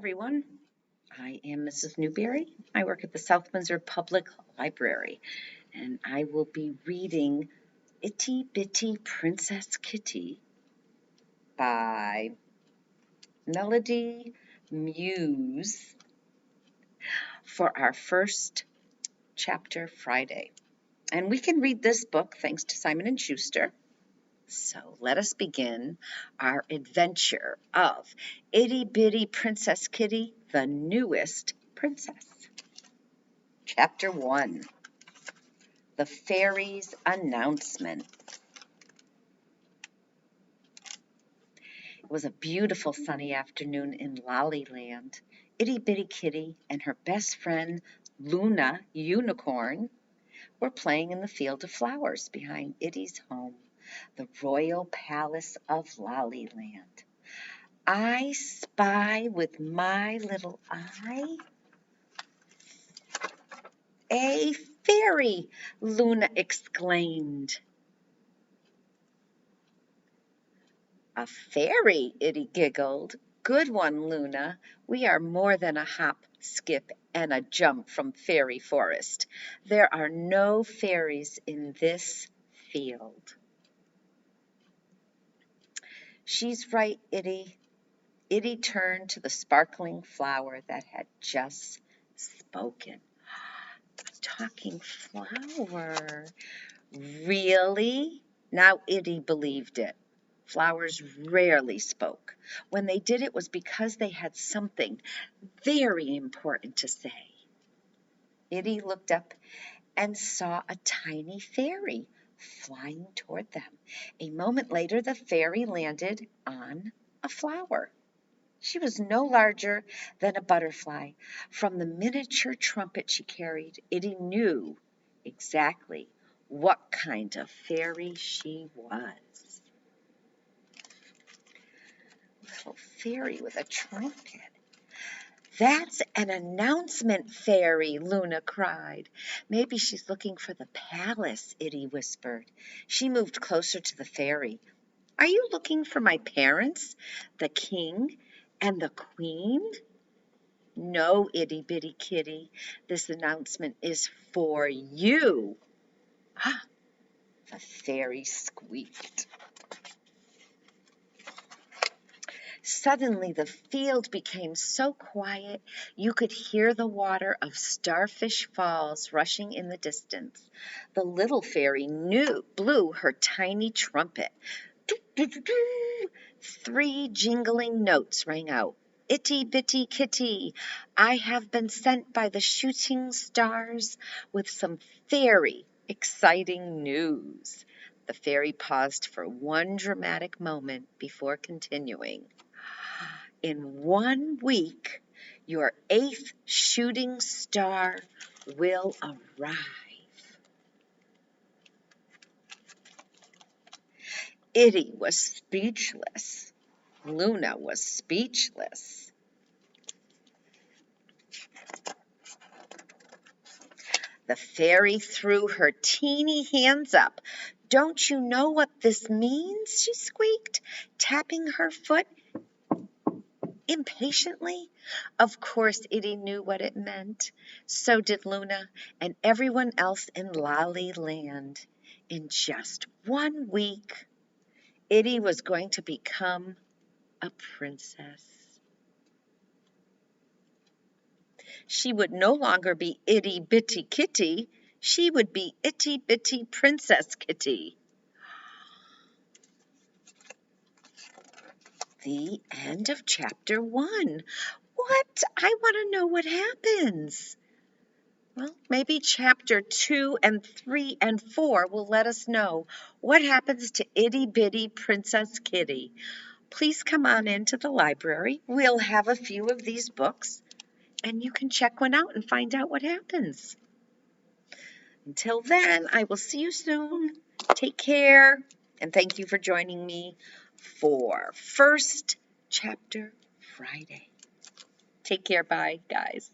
everyone. I am Mrs. Newberry. I work at the South Windsor Public Library, and I will be reading Itty Bitty Princess Kitty by Melody Mews for our first chapter Friday. And we can read this book thanks to Simon & Schuster. So let us begin our adventure of Itty Bitty Princess Kitty, the newest princess. Chapter 1, The Fairy's Announcement. It was a beautiful sunny afternoon in Lollyland. Itty Bitty Kitty and her best friend, Luna Unicorn, were playing in the field of flowers behind Itty's home, the royal palace of Lollyland. I spy with my little eye a fairy, Luna exclaimed. A fairy, Itty giggled. Good one, Luna. We are more than a hop, skip, and a jump from Fairy Forest. There are no fairies in this field. She's right, Itty. Itty turned to the sparkling flower that had just spoken. A talking flower. Really? Now Itty believed it. Flowers rarely spoke. When they did, it was because they had something very important to say. Itty looked up and saw a tiny fairy flying toward them. A moment later, the fairy landed on a flower. She was no larger than a butterfly. From the miniature trumpet she carried, Itty knew exactly what kind of fairy she was. Little fairy with a trumpet. That's an announcement fairy, Luna cried. Maybe she's looking for the palace, Itty whispered. She moved closer to the fairy. Are you looking for my parents, the king and the queen? No, Itty Bitty Kitty. This announcement is for you. Ah, the fairy squeaked. Suddenly the field became so quiet you could hear the water of Starfish Falls rushing in the distance. The little fairy blew her tiny trumpet. Doo-doo-doo-doo. 3 jingling notes rang out. Itty Bitty Kitty, I have been sent by the shooting stars with some very exciting news. The fairy paused for one dramatic moment before continuing. In 1 week, your 8th shooting star will arrive. Itty was speechless. Luna was speechless. The fairy threw her teeny hands up. Don't you know what this means? She squeaked, tapping her foot impatiently. Of course, Itty knew what it meant. So did Luna and everyone else in Lollyland. In just 1 week, Itty was going to become a princess. She would no longer be Itty Bitty Kitty. She would be Itty Bitty Princess Kitty. The end of chapter 1. What? I want to know what happens. Well, maybe chapter 2 and 3 and 4 will let us know what happens to Itty Bitty Princess Kitty. Please come on into the library. We'll have a few of these books, and you can check one out and find out what happens. Until then, I will see you soon. Take care, and thank you for joining me for First Chapter Friday. Take care. Bye, guys.